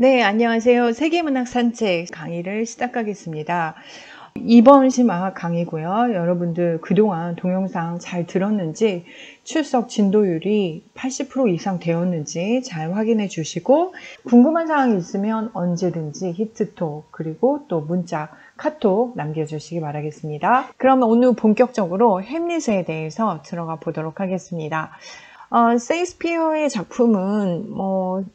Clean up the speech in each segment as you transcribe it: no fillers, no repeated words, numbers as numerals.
네, 안녕하세요. 세계문학 산책 강의를 시작하겠습니다. 이번 시막 강의고요. 여러분들 그동안 동영상 잘 들었는지 출석 진도율이 80% 이상 되었는지 잘 확인해 주시고 궁금한 사항이 있으면 언제든지 히트톡 그리고 또 문자, 카톡 남겨주시기 바라겠습니다. 그러면 오늘 본격적으로 햄릿에 대해서 들어가 보도록 하겠습니다. 셰익스피어의 작품은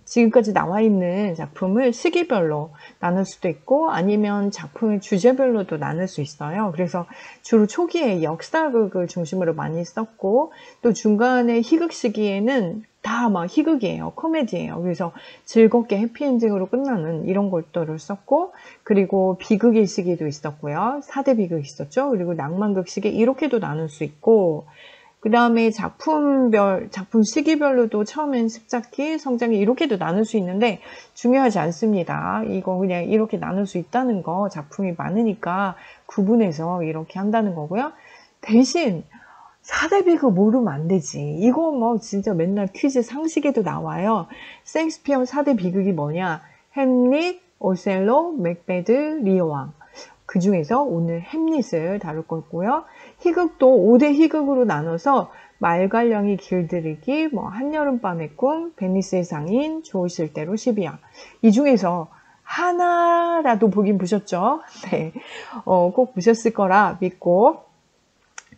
지금까지 나와 있는 작품을 시기별로 나눌 수도 있고 아니면 작품을 주제별로도 나눌 수 있어요. 그래서 주로 초기에 역사극을 중심으로 많이 썼고 또 중간에 희극 시기에는 다 막 희극이에요. 코미디예요. 그래서 즐겁게 해피엔딩으로 끝나는 이런 것들을 썼고 그리고 비극의 시기도 있었고요. 4대 비극 있었죠. 그리고 낭만극 시기 이렇게도 나눌 수 있고 그 다음에 작품 시기별로도 처음엔 습작기, 성장기 이렇게도 나눌 수 있는데 중요하지 않습니다. 이거 그냥 이렇게 나눌 수 있다는 거 작품이 많으니까 구분해서 이렇게 한다는 거고요. 대신 4대 비극 모르면 안 되지. 이거 진짜 맨날 퀴즈 상식에도 나와요. 셰익스피어 4대 비극이 뭐냐? 햄릿, 오셀로, 맥베드, 리어왕. 그 중에서 오늘 햄릿을 다룰 거고요. 희극도 5대 희극으로 나눠서 말괄량이 길들이기, 한여름밤의 꿈, 베니스의 상인, 좋으실 대로 12야. 이 중에서 하나라도 보긴 보셨죠? 네, 꼭 보셨을 거라 믿고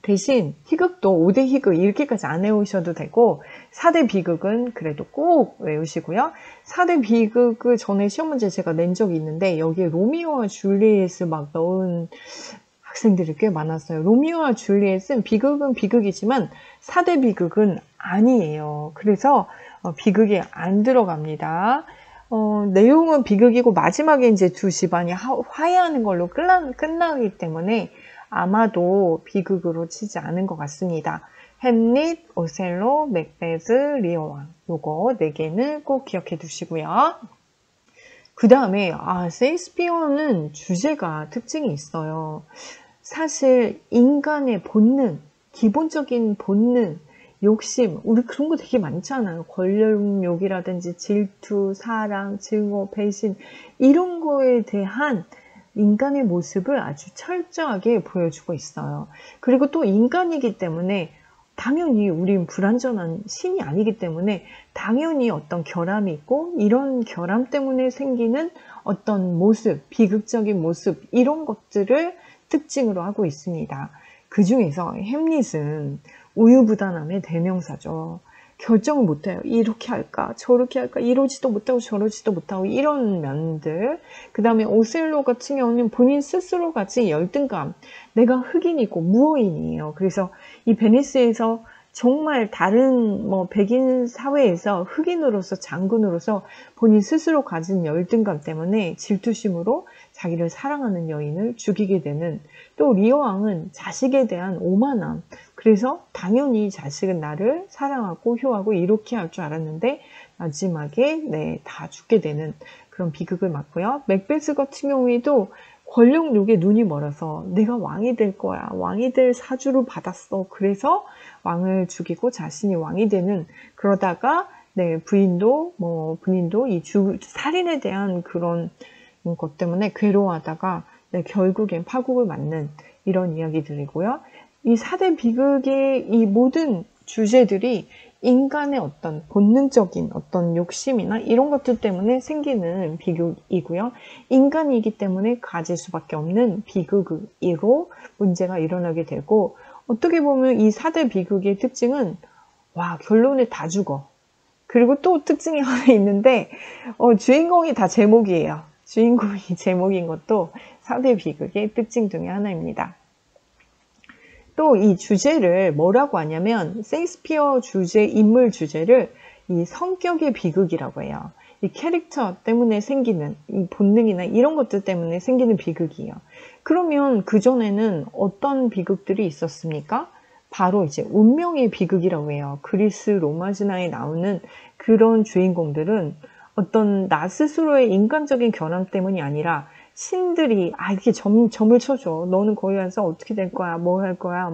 대신 희극도 5대 희극 이렇게까지 안 외우셔도 되고 4대 비극은 그래도 꼭 외우시고요. 4대 비극을 전에 시험 문제 제가 낸 적이 있는데 여기에 로미오와 줄리엣을 막 넣은 학생들이 꽤 많았어요. 로미오와 줄리엣은 비극은 비극이지만 4대 비극은 아니에요. 그래서 비극이 안 들어갑니다. 내용은 비극이고 마지막에 이제 두 집안이 화해하는 걸로 끝나기 때문에 아마도 비극으로 치지 않은 것 같습니다. 햄릿, 오셀로, 맥베드, 리어왕 요거 4개는 꼭 기억해 두시고요. 그 다음에 셰익스피어는 주제가 특징이 있어요. 사실 인간의 본능, 기본적인 본능, 욕심, 우리 그런 거 되게 많잖아요. 권력욕이라든지 질투, 사랑, 증오, 배신 이런 거에 대한 인간의 모습을 아주 철저하게 보여주고 있어요. 그리고 또 인간이기 때문에 당연히 우린 불완전한 신이 아니기 때문에 당연히 어떤 결함이 있고 이런 결함 때문에 생기는 어떤 모습, 비극적인 모습 이런 것들을 특징으로 하고 있습니다. 그 중에서 햄릿은 우유부단함의 대명사죠. 결정을 못해요. 이렇게 할까 저렇게 할까 이러지도 못하고 저러지도 못하고 이런 면들. 그 다음에 오셀로 같은 경우는 본인 스스로 가진 열등감. 내가 흑인이고 무어인이에요. 그래서 이 베니스에서 정말 다른 백인 사회에서 흑인으로서 장군으로서 본인 스스로 가진 열등감 때문에 질투심으로 자기를 사랑하는 여인을 죽이게 되는 또 리어왕은 자식에 대한 오만함 그래서 당연히 자식은 나를 사랑하고 효하고 이렇게 할 줄 알았는데 마지막에 다 죽게 되는 그런 비극을 맞고요. 맥베스 같은 경우에도 권력욕에 눈이 멀어서 내가 왕이 될 거야. 왕이 될 사주를 받았어. 그래서 왕을 죽이고 자신이 왕이 되는 그러다가 부인도 이 살인에 대한 그런 것 때문에 괴로워하다가 결국엔 파국을 맞는 이런 이야기들이고요. 이 4대 비극의 이 모든 주제들이 인간의 어떤 본능적인 어떤 욕심이나 이런 것들 때문에 생기는 비극이고요. 인간이기 때문에 가질 수밖에 없는 비극으로 문제가 일어나게 되고 어떻게 보면 이 4대 비극의 특징은 결론에 다 죽어. 그리고 또 특징이 하나 있는데 주인공이 다 제목이에요. 주인공이 제목인 것도 4대 비극의 특징 중에 하나입니다. 또 이 주제를 뭐라고 하냐면 셰익스피어 인물 주제를 이 성격의 비극이라고 해요. 이 캐릭터 때문에 생기는 이 본능이나 이런 것들 때문에 생기는 비극이에요. 그러면 그전에는 어떤 비극들이 있었습니까? 바로 이제 운명의 비극이라고 해요. 그리스 로마 신화에 나오는 그런 주인공들은 어떤 나 스스로의 인간적인 결함 때문이 아니라 신들이 이렇게 점을 쳐줘. 너는 거기 가서 어떻게 될 거야? 뭐 할 거야?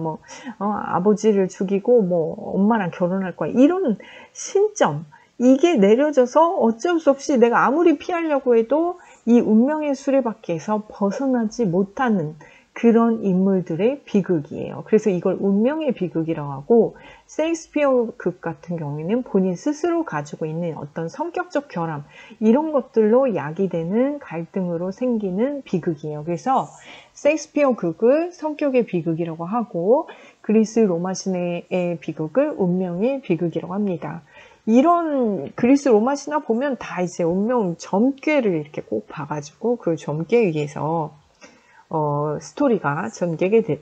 아버지를 죽이고 엄마랑 결혼할 거야. 이런 신점 이게 내려져서 어쩔 수 없이 내가 아무리 피하려고 해도 이 운명의 수레바퀴에서 벗어나지 못하는 그런 인물들의 비극이에요. 그래서 이걸 운명의 비극이라고 하고, 셰익스피어 극 같은 경우에는 본인 스스로 가지고 있는 어떤 성격적 결함, 이런 것들로 야기되는 갈등으로 생기는 비극이에요. 그래서 셰익스피어 극을 성격의 비극이라고 하고, 그리스 로마 신의 비극을 운명의 비극이라고 합니다. 이런 그리스 로마 신화 보면 다 이제 운명 점괘를 이렇게 꼭 봐가지고 그 점괘에 의해서 스토리가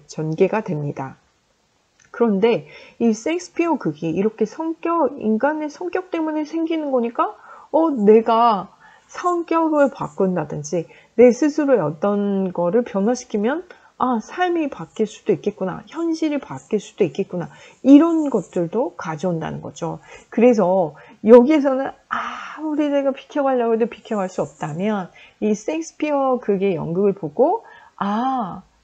전개가 됩니다. 그런데 이 셰익스피어 극이 이렇게 인간의 성격 때문에 생기는 거니까, 내가 성격을 바꾼다든지, 내 스스로의 어떤 거를 변화시키면, 삶이 바뀔 수도 있겠구나, 현실이 바뀔 수도 있겠구나, 이런 것들도 가져온다는 거죠. 그래서 여기에서는 아무리 내가 비켜가려고 해도 비켜갈 수 없다면, 이 셰익스피어 극의 연극을 보고,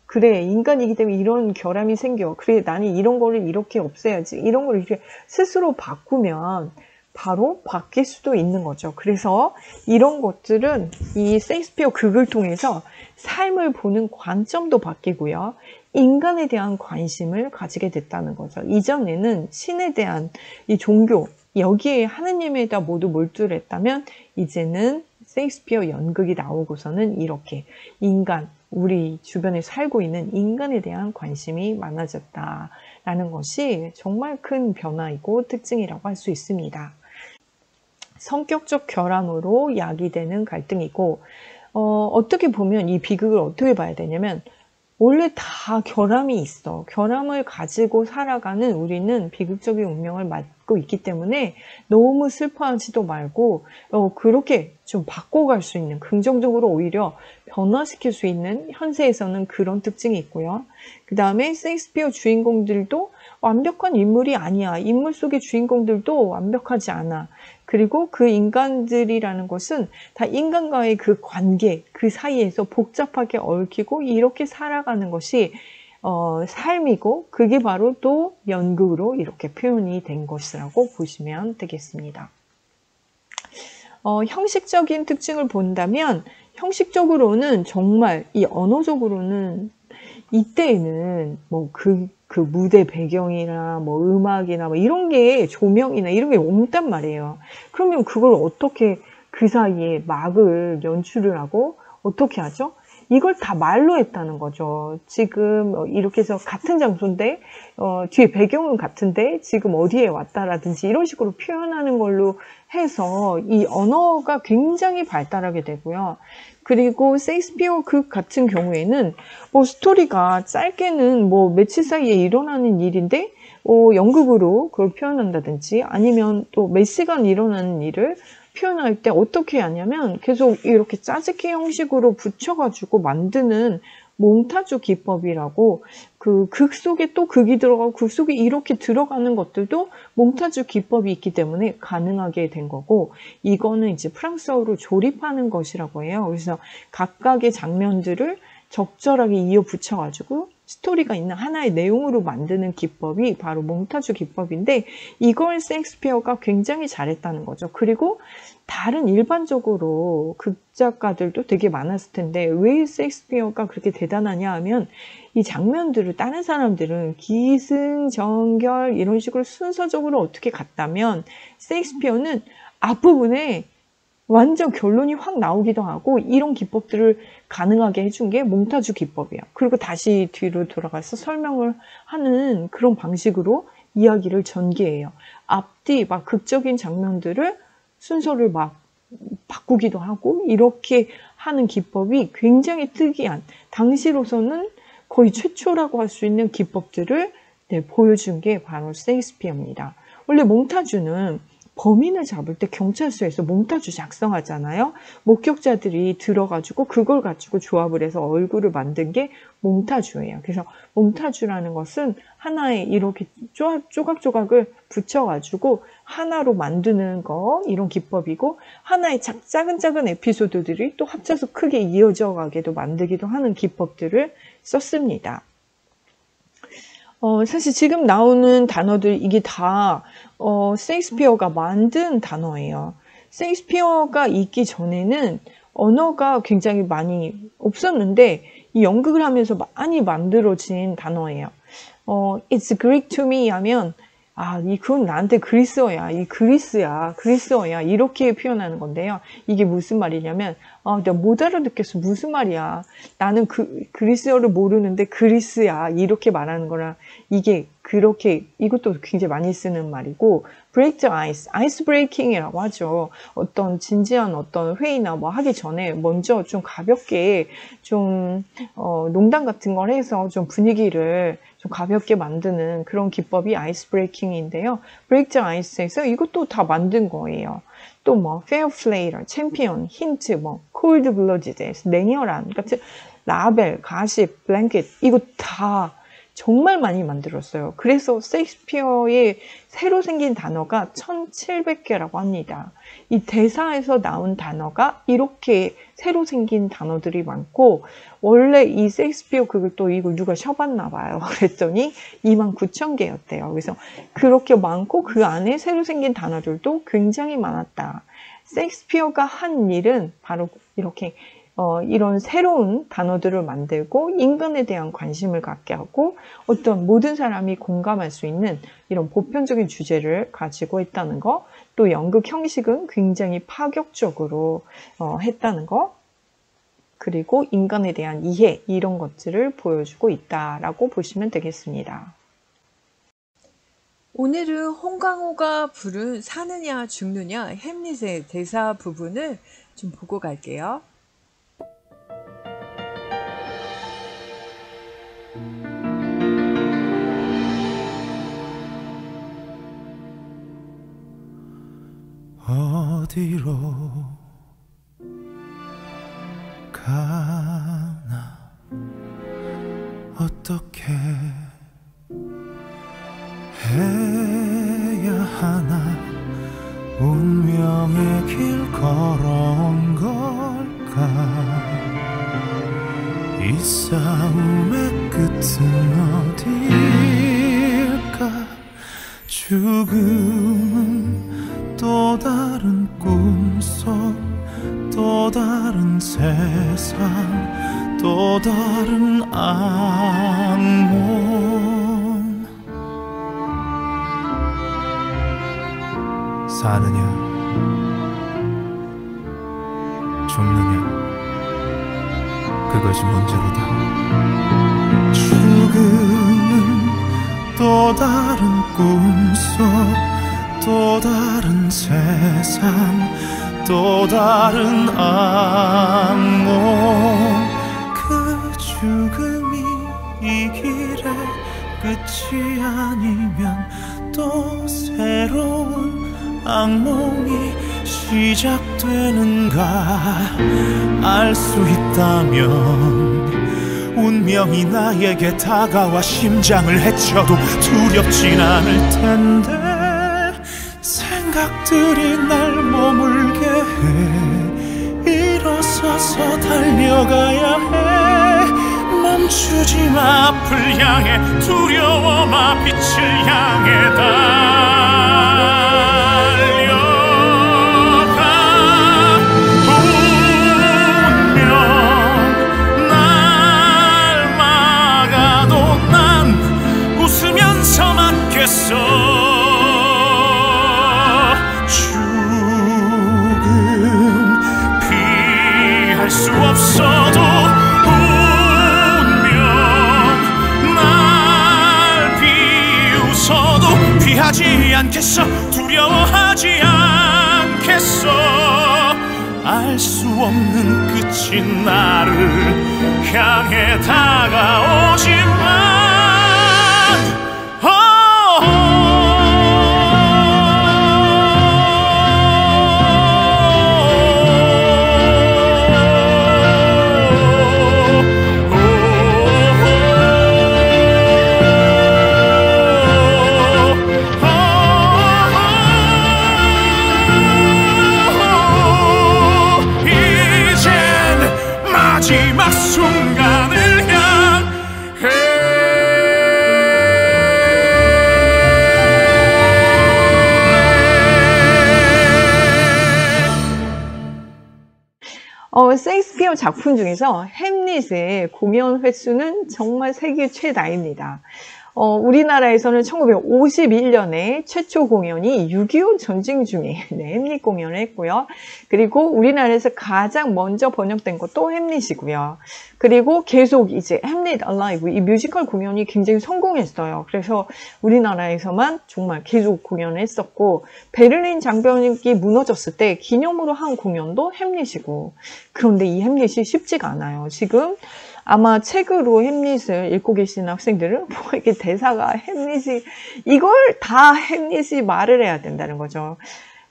그래, 인간이기 때문에 이런 결함이 생겨. 그래, 나는 이런 거를 이렇게 없애야지. 이런 걸 이렇게 스스로 바꾸면 바로 바뀔 수도 있는 거죠. 그래서 이런 것들은 이 셰익스피어 극을 통해서 삶을 보는 관점도 바뀌고요. 인간에 대한 관심을 가지게 됐다는 거죠. 이전에는 신에 대한 이 종교, 여기에 하느님에다 모두 몰두를 했다면, 이제는 셰익스피어 연극이 나오고서는 이렇게 인간, 우리 주변에 살고 있는 인간에 대한 관심이 많아졌다라는 것이 정말 큰 변화이고 특징이라고 할 수 있습니다. 성격적 결함으로 야기되는 갈등이고, 어떻게 보면 이 비극을 어떻게 봐야 되냐면, 원래 다 결함이 있어. 결함을 가지고 살아가는 우리는 비극적인 운명을 맞고 있기 때문에 너무 슬퍼하지도 말고, 그렇게 좀 바꿔갈 수 있는, 긍정적으로 오히려 변화시킬 수 있는, 현세에서는 그런 특징이 있고요. 그 다음에 셰익스피어 주인공들도 완벽한 인물이 아니야. 인물 속의 주인공들도 완벽하지 않아. 그리고 그 인간들이라는 것은 다 인간과의 그 관계, 그 사이에서 복잡하게 얽히고 이렇게 살아가는 것이 삶이고, 그게 바로 또 연극으로 이렇게 표현이 된 것이라고 보시면 되겠습니다. 형식적인 특징을 본다면, 형식적으로는 정말 이 언어적으로는 이때에는 뭐 그 무대 배경이나 뭐 음악이나 뭐 이런 게, 조명이나 이런 게 없단 말이에요. 그러면 그걸 어떻게 그 사이에 막을 연출을 하고 어떻게 하죠? 이걸 다 말로 했다는 거죠. 지금 이렇게 해서 같은 장소인데 뒤에 배경은 같은데 지금 어디에 왔다라든지 이런 식으로 표현하는 걸로 해서 이 언어가 굉장히 발달하게 되고요. 그리고 셰익스피어 극 같은 경우에는 뭐 스토리가 짧게는 뭐 며칠 사이에 일어나는 일인데 연극으로 그걸 표현한다든지, 아니면 또 몇 시간 일어나는 일을 표현할 때 어떻게 하냐면 계속 이렇게 짜집기 형식으로 붙여가지고 만드는 몽타주 기법이라고, 그 극 속에 또 극이 들어가고 극 속에 이렇게 들어가는 것들도 몽타주 기법이 있기 때문에 가능하게 된 거고, 이거는 이제 프랑스어로 조립하는 것이라고 해요. 그래서 각각의 장면들을 적절하게 이어 붙여가지고 스토리가 있는 하나의 내용으로 만드는 기법이 바로 몽타주 기법인데, 이걸 셰익스피어가 굉장히 잘했다는 거죠. 그리고 다른 일반적으로 극작가들도 되게 많았을 텐데 왜 셰익스피어가 그렇게 대단하냐 하면, 이 장면들을 다른 사람들은 기승전결 이런 식으로 순서적으로 어떻게 갔다면, 셰익스피어는 앞부분에 완전 결론이 확 나오기도 하고, 이런 기법들을 가능하게 해준 게 몽타주 기법이에요. 그리고 다시 뒤로 돌아가서 설명을 하는 그런 방식으로 이야기를 전개해요. 앞뒤 막 극적인 장면들을 순서를 막 바꾸기도 하고, 이렇게 하는 기법이 굉장히 특이한, 당시로서는 거의 최초라고 할 수 있는 기법들을 보여준 게 바로 셰익스피어입니다. 원래 몽타주는 범인을 잡을 때 경찰서에서 몽타주 작성하잖아요. 목격자들이 들어가지고 그걸 가지고 조합을 해서 얼굴을 만든 게 몽타주예요. 그래서 몽타주라는 것은 하나의 이렇게 조각조각을 붙여가지고 하나로 만드는 거, 이런 기법이고, 하나의 작은 에피소드들이 또 합쳐서 크게 이어져 가게도 만들기도 하는 기법들을 썼습니다. 사실 지금 나오는 단어들 이게 다 셰익스피어가 만든 단어예요. 셰익스피어가 있기 전에는 언어가 굉장히 많이 없었는데 이 연극을 하면서 많이 만들어진 단어예요. It's Greek to me 하면 그건 나한테 그리스어야. 이 그리스어야. 이렇게 표현하는 건데요. 이게 무슨 말이냐면, 내가 못 알아듣겠어. 무슨 말이야. 나는 그리스어를 모르는데 그리스야. 이렇게 말하는 거라, 이것도 굉장히 많이 쓰는 말이고, break the ice, ice breaking이라고 하죠. 어떤 진지한 어떤 회의나 뭐 하기 전에 먼저 좀 가볍게 농담 같은 걸 해서 좀 분위기를 좀 가볍게 만드는 그런 기법이 아이스 브레이킹인데요. break the ice에서 이것도 다 만든 거예요. 또 뭐 fair play, 챔피언, 힌트, cold blooded, 냉혈한 같은 라벨, 가십, 블랭켓 이거 다 정말 많이 만들었어요. 그래서 셰익스피어의 새로 생긴 단어가 1700개라고 합니다. 이 대사에서 나온 단어가 이렇게 새로 생긴 단어들이 많고, 원래 이 셰익스피어 이걸 누가 쉬어봤나 봐요. 그랬더니 29,000개였대요. 그래서 그렇게 많고 그 안에 새로 생긴 단어들도 굉장히 많았다. 셰익스피어가 한 일은 바로 이렇게 이런 새로운 단어들을 만들고 인간에 대한 관심을 갖게 하고 어떤 모든 사람이 공감할 수 있는 이런 보편적인 주제를 가지고 있다는 거, 또 연극 형식은 굉장히 파격적으로 했다는 거, 그리고 인간에 대한 이해 이런 것들을 보여주고 있다라고 보시면 되겠습니다. 오늘은 홍강호가 부른 사느냐 죽느냐 햄릿의 대사 부분을 좀 보고 갈게요. 어디로 가나 어떻게 해야 하나 운명의 길 걸어온 걸까 이 싸움의 끝은 어딜까 죽음은 또 다른 꿈속 또 다른 세상 또 다른 악몽 사느냐 죽느냐 그것이 문제로다 죽음은 또 다른 꿈속 또 다른 세상 또 다른 악몽 그 죽음이 이 길의 끝이 아니면 또 새로운 악몽이 시작되는가 알 수 있다면 운명이 나에게 다가와 심장을 헤쳐도 두렵진 않을 텐데 생각들이 날 머물게 해 일어서서 달려가야 해 멈추지 마 앞을 향해 두려워 마 빛을 향해 달려가 운명 날 막아도 난 웃으면서 맞겠어 할 수 없어도 운명 날 비웃어도 피하지 않겠어 두려워하지 않겠어 알 수 없는 끝이 나를 향해 다가오지만 마지막 순간을 향해 셰익스피어 작품 중에서 햄릿의 공연 횟수는 정말 세계 최다입니다. 우리나라에서는 1951년에 최초 공연이 6.25 전쟁 중에 햄릿 공연을 했고요. 그리고 우리나라에서 가장 먼저 번역된 것도 햄릿이고요. 그리고 계속 이제 햄릿 얼라이브 이 뮤지컬 공연이 굉장히 성공했어요. 그래서 우리나라에서만 정말 계속 공연을 했었고, 베를린 장벽이 무너졌을 때 기념으로 한 공연도 햄릿이고, 그런데 이 햄릿이 쉽지가 않아요. 지금 아마 책으로 햄릿을 읽고 계시는 학생들은 뭐 이렇게 대사가 햄릿이, 이걸 다 햄릿이 말을 해야 된다는 거죠.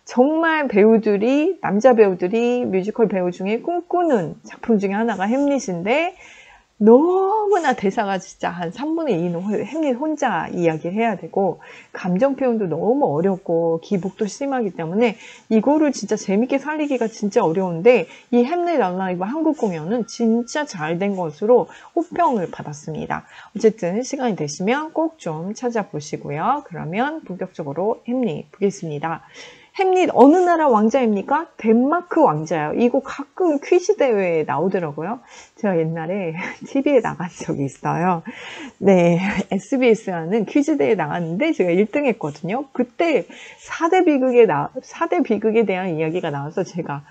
정말 배우들이, 남자 배우들이 뮤지컬 배우 중에 꿈꾸는 작품 중에 하나가 햄릿인데, 너무나 대사가 진짜 한 3분의 2는 햄릿 혼자 이야기를 해야 되고, 감정 표현도 너무 어렵고 기복도 심하기 때문에 이거를 진짜 재밌게 살리기가 진짜 어려운데, 이 햄릿 얼라이브 한국 공연은 진짜 잘 된 것으로 호평을 받았습니다. 어쨌든 시간이 되시면 꼭 좀 찾아보시고요. 그러면 본격적으로 햄릿 보겠습니다. 햄릿 어느 나라 왕자입니까? 덴마크 왕자예요. 이거 가끔 퀴즈 대회에 나오더라고요. 제가 옛날에 TV에 나간 적이 있어요. 네, SBS 하는 퀴즈 대회에 나갔는데 제가 1등 했거든요. 그때 4대 비극에 대한 이야기가 나와서 제가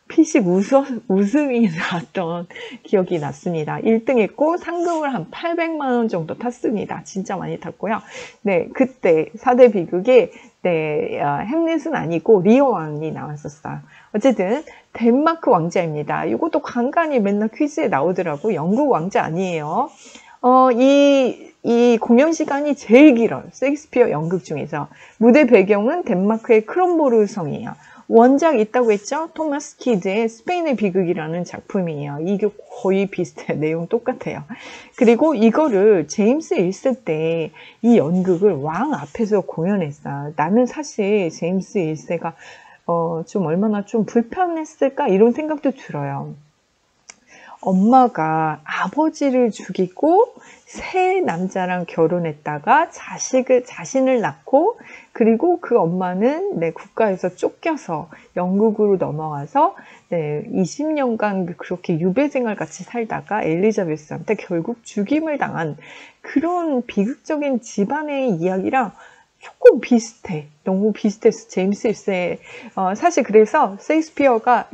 피식 웃음이 나왔던 기억이 났습니다. 1등 했고 상금을 한 800만 원 정도 탔습니다. 진짜 많이 탔고요. 네, 그때 4대 비극에 햄릿은 아니고 리오 왕이 나왔었어요. 어쨌든 덴마크 왕자입니다. 이것도 간간히 맨날 퀴즈에 나오더라고. 영국 왕자 아니에요. 이 공연 시간이 제일 길어요. 셰익스피어 연극 중에서. 무대 배경은 덴마크의 크롬보르 성이에요. 원작 있다고 했죠? 토마스 키드의 스페인의 비극이라는 작품이에요. 이게 거의 비슷해요. 내용 똑같아요. 그리고 이거를 제임스 1세 때 이 연극을 왕 앞에서 공연했어요. 나는 사실 제임스 1세가 좀 얼마나 좀 불편했을까 이런 생각도 들어요. 엄마가 아버지를 죽이고 새 남자랑 결혼했다가 자신을 낳고, 그리고 그 엄마는 국가에서 쫓겨서 영국으로 넘어가서 20년간 그렇게 유배 생활 같이 살다가 엘리자베스한테 결국 죽임을 당한 그런 비극적인 집안의 이야기랑 조금 비슷해. 너무 비슷했어. 제임스 1세. 사실 그래서 셰익스피어가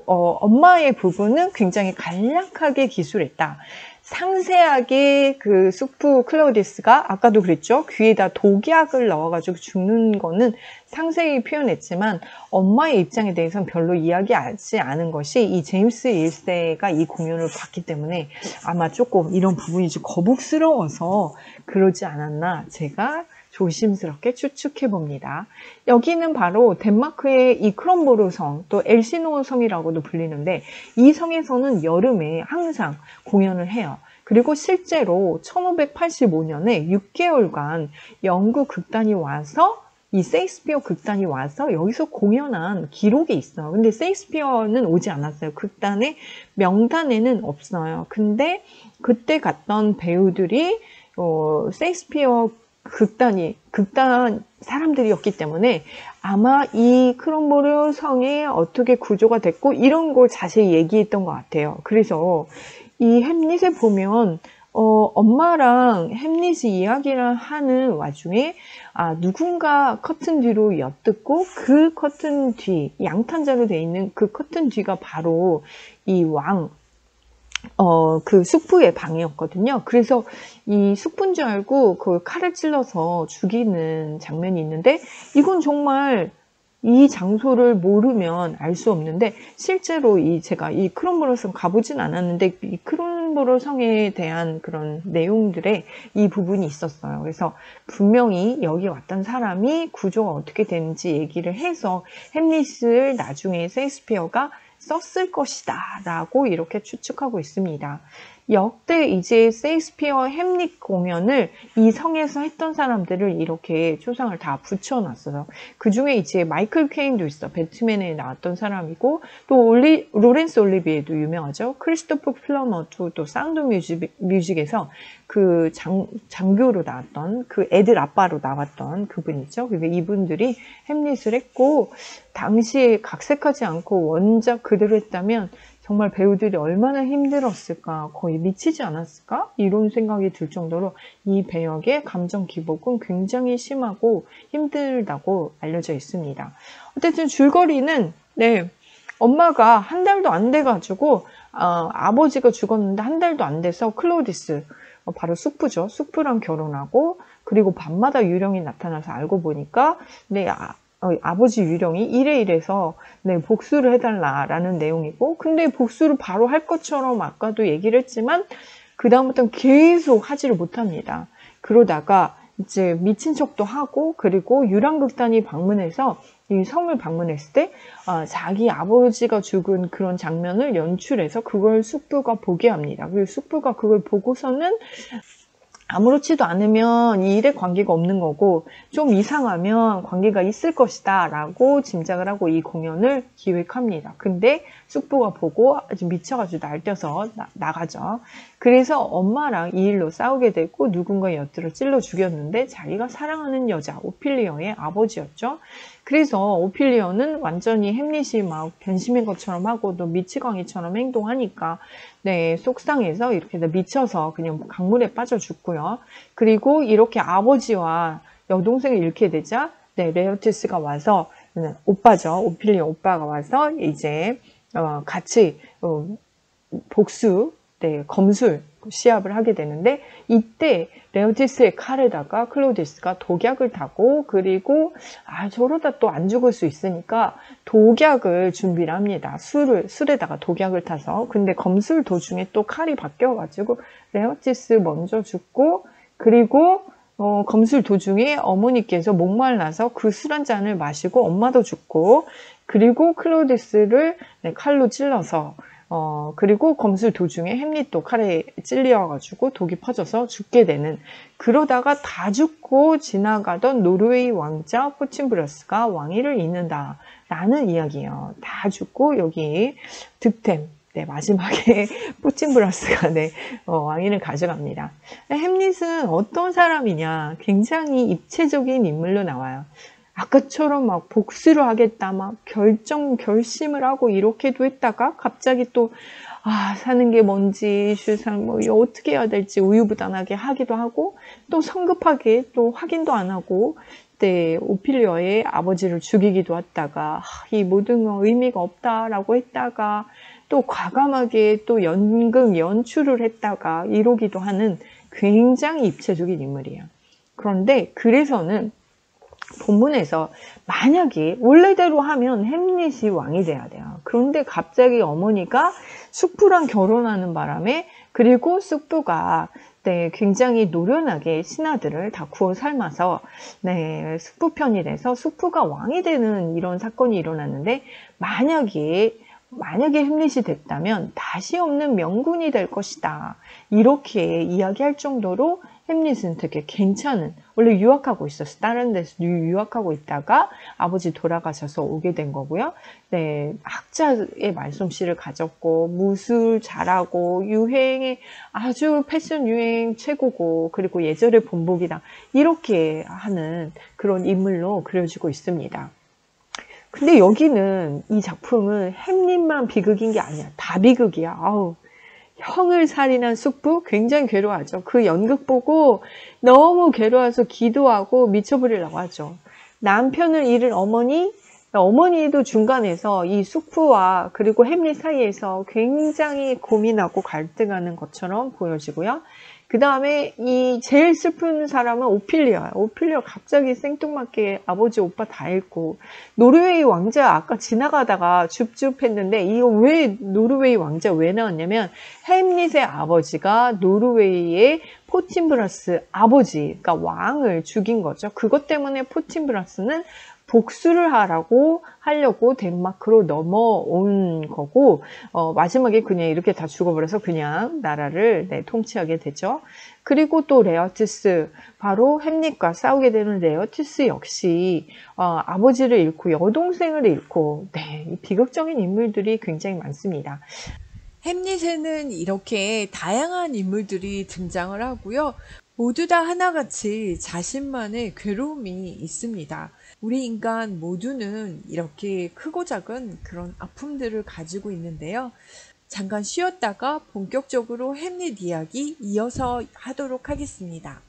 엄마의 부분은 굉장히 간략하게 기술했다. 상세하게 그 숙부 클로디스가 아까도 그랬죠. 귀에다 독약을 넣어가지고 죽는 거는 상세히 표현했지만 엄마의 입장에 대해서는 별로 이야기하지 않은 것이 이 제임스 1세가 이 공연을 봤기 때문에 아마 조금 이런 부분이 좀 거북스러워서 그러지 않았나 제가 조심스럽게 추측해 봅니다. 여기는 바로 덴마크의 이 크롬보르 성, 또 엘시노어 성이라고도 불리는데, 이 성에서는 여름에 항상 공연을 해요. 그리고 실제로 1585년에 6개월간 영국 극단이 와서, 이 셰익스피어 극단이 와서 여기서 공연한 기록이 있어요. 근데 셰익스피어는 오지 않았어요. 극단의 명단에는 없어요. 근데 그때 갔던 배우들이 셰익스피어 극단 사람들이었기 때문에 아마 이 크롬보르 성에 어떻게 구조가 됐고 이런 걸 자세히 얘기했던 것 같아요. 그래서 이 햄릿에 보면 엄마랑 햄릿이 이야기를 하는 와중에 누군가 커튼 뒤로 엿듣고 그 커튼 뒤, 양탄자로 되어 있는 그 커튼 뒤가 바로 이 그 숙부의 방이었거든요. 그래서 이 숙부인 줄 알고 그 칼을 찔러서 죽이는 장면이 있는데, 이건 정말 이 장소를 모르면 알 수 없는데, 실제로 제가 이 크롬보르 성 가보진 않았는데 이 크롬보르 성에 대한 그런 내용들에 이 부분이 있었어요. 그래서 분명히 여기 왔던 사람이 구조가 어떻게 되는지 얘기를 해서 햄릿을 나중에 셰익스피어가 썼을 것이다 라고 이렇게 추측하고 있습니다. 역대 이제 셰익스피어 햄릿 공연을 이 성에서 했던 사람들을 이렇게 초상을 다 붙여놨어요. 그 중에 이제 마이클 케인도 있어. 배트맨에 나왔던 사람이고, 또 로렌스 올리비에도 유명하죠. 크리스토퍼 플러머도 또 사운드 뮤직에서 그 장교로 나왔던 그 애들 아빠로 나왔던 그분이죠. 그리고 이분들이 햄릿을 했고, 당시에 각색하지 않고 원작 그대로 했다면 정말 배우들이 얼마나 힘들었을까, 거의 미치지 않았을까? 이런 생각이 들 정도로 이 배역의 감정 기복은 굉장히 심하고 힘들다고 알려져 있습니다. 어쨌든 줄거리는 엄마가 한 달도 안 돼가지고 아버지가 죽었는데 한 달도 안 돼서 클로디스, 바로 숙부죠. 숙부랑 결혼하고, 그리고 밤마다 유령이 나타나서 알고 보니까 아버지 유령이 이래서 복수를 해달라라는 내용이고, 근데 복수를 바로 할 것처럼 아까도 얘기를 했지만 그 다음부터는 계속 하지를 못합니다. 그러다가 이제 미친 척도 하고, 그리고 유랑극단이 방문해서 이 성을 방문했을 때 자기 아버지가 죽은 그런 장면을 연출해서 그걸 숙부가 보게 합니다. 그리고 숙부가 그걸 보고서는 아무렇지도 않으면 이 일에 관계가 없는 거고 좀 이상하면 관계가 있을 것이다 라고 짐작을 하고 이 공연을 기획합니다. 근데 숙부가 보고 아주 미쳐가지고 날뛰어서 나가죠. 그래서 엄마랑 이 일로 싸우게 되고 누군가 엿들어 찔러 죽였는데 자기가 사랑하는 여자 오피리어의 아버지였죠. 그래서 오피리어는 완전히 햄릿이 막 변심인 것처럼 하고 또 미치광이처럼 행동하니까 속상해서 이렇게 미쳐서 그냥 강물에 빠져 죽고요. 그리고 이렇게 아버지와 여동생을 잃게 되자 레오티스가 와서, 오빠죠. 오피리어 오빠가 와서 이제 같이 복수, 검술 시합을 하게 되는데, 이때 레오티스의 칼에다가 클로디스가 독약을 타고, 그리고 저러다 또 안 죽을 수 있으니까 독약을 준비를 합니다. 술에다가 독약을 타서. 근데 검술 도중에 또 칼이 바뀌어가지고 레오티스 먼저 죽고, 그리고 검술 도중에 어머니께서 목말라서 그 술 한 잔을 마시고 엄마도 죽고, 그리고 클로디스를 칼로 찔러서 그리고 검술 도중에 햄릿도 칼에 찔려가지고 독이 퍼져서 죽게 되는, 그러다가 다 죽고 지나가던 노르웨이 왕자 포친브라스가 왕위를 잇는다 라는 이야기예요. 다 죽고 여기 득템, 마지막에 포친브라스가 왕위를 가져갑니다. 햄릿은 어떤 사람이냐, 굉장히 입체적인 인물로 나와요. 아까처럼 막 복수를 하겠다, 막 결심을 하고 이렇게도 했다가 갑자기 또 사는 게 뭔지 세상 뭐 어떻게 해야 될지 우유부단하게 하기도 하고, 또 성급하게 또 확인도 안 하고 오피리어의 아버지를 죽이기도 했다가 이 모든 건 의미가 없다라고 했다가 또 과감하게 또 연출을 했다가 이러기도 하는 굉장히 입체적인 인물이에요. 그런데 그래서는 본문에서 만약에 원래대로 하면 햄릿이 왕이 돼야 돼요. 그런데 갑자기 어머니가 숙부랑 결혼하는 바람에, 그리고 숙부가 굉장히 노련하게 신하들을 다 구워 삶아서 숙부 편이 돼서 숙부가 왕이 되는 이런 사건이 일어났는데, 만약에 햄릿이 됐다면 다시 없는 명군이 될 것이다, 이렇게 이야기할 정도로 햄릿은 되게 괜찮은, 원래 유학하고 있었어. 다른 데서 유학하고 있다가 아버지 돌아가셔서 오게 된 거고요. 학자의 말솜씨를 가졌고, 무술 잘하고, 유행에 아주 패션 유행 최고고, 그리고 예절의 본보기다, 이렇게 하는 그런 인물로 그려지고 있습니다. 근데 여기는 이 작품은 햄릿만 비극인 게 아니야. 다 비극이야. 형을 살인한 숙부 굉장히 괴로워하죠. 그 연극 보고 너무 괴로워서 기도하고 미쳐버리려고 하죠. 남편을 잃은 어머니도 중간에서 이 숙부와 그리고 햄릿 사이에서 굉장히 고민하고 갈등하는 것처럼 보여지고요. 그 다음에 이 제일 슬픈 사람은 오피리어야. 오피리어 갑자기 생뚱맞게 아버지 오빠 다 잃고, 노르웨이 왕자 아까 지나가다가 줍줍했는데 이거 왜 노르웨이 왕자 왜 나왔냐면, 햄릿의 아버지가 노르웨이의 포친브라스 아버지, 그러니까 왕을 죽인 거죠. 그것 때문에 포친브라스는 복수를 하려고 덴마크로 넘어온 거고, 마지막에 그냥 이렇게 다 죽어버려서 그냥 나라를 통치하게 되죠. 그리고 또 레어티스, 바로 햄릿과 싸우게 되는 레어티스 역시 아버지를 잃고 여동생을 잃고, 비극적인 인물들이 굉장히 많습니다. 햄릿에는 이렇게 다양한 인물들이 등장을 하고요. 모두 다 하나같이 자신만의 괴로움이 있습니다. 우리 인간 모두는 이렇게 크고 작은 그런 아픔들을 가지고 있는데요. 잠깐 쉬었다가 본격적으로 햄릿 이야기 이어서 하도록 하겠습니다.